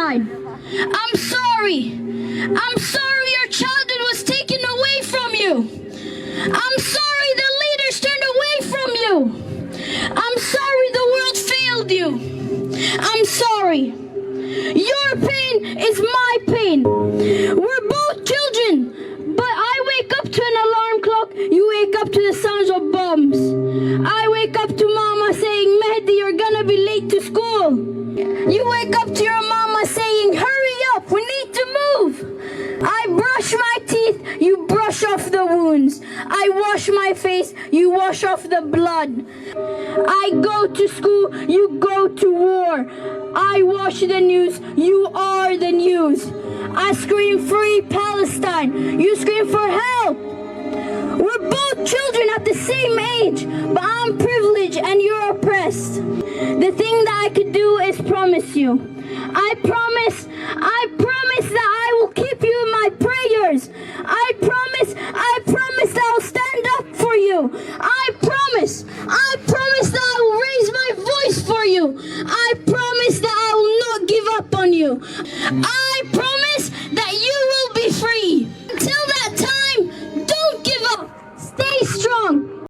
Palestine. I'm sorry. I'm sorry your childhood was taken away from you. I'm sorry the leaders turned away from you. I'm sorry the world failed you. I'm sorry. Your pain is my pain. We're both children, but I wake up to an alarm clock. You wake up to the sounds of bombs. I wake up to mama saying, Mehdi, you're gonna be late to school. You wake up to your mama saying, hurry up, we need to move. I brush my teeth, you brush off the wounds. I wash my face, you wash off the blood. I go to school, you go to war. I watch the news, you are the news. I scream free Palestine, you scream for help. We're both children at the same age, but I'm privileged and you're oppressed. The thing that I could do is promise you. I promise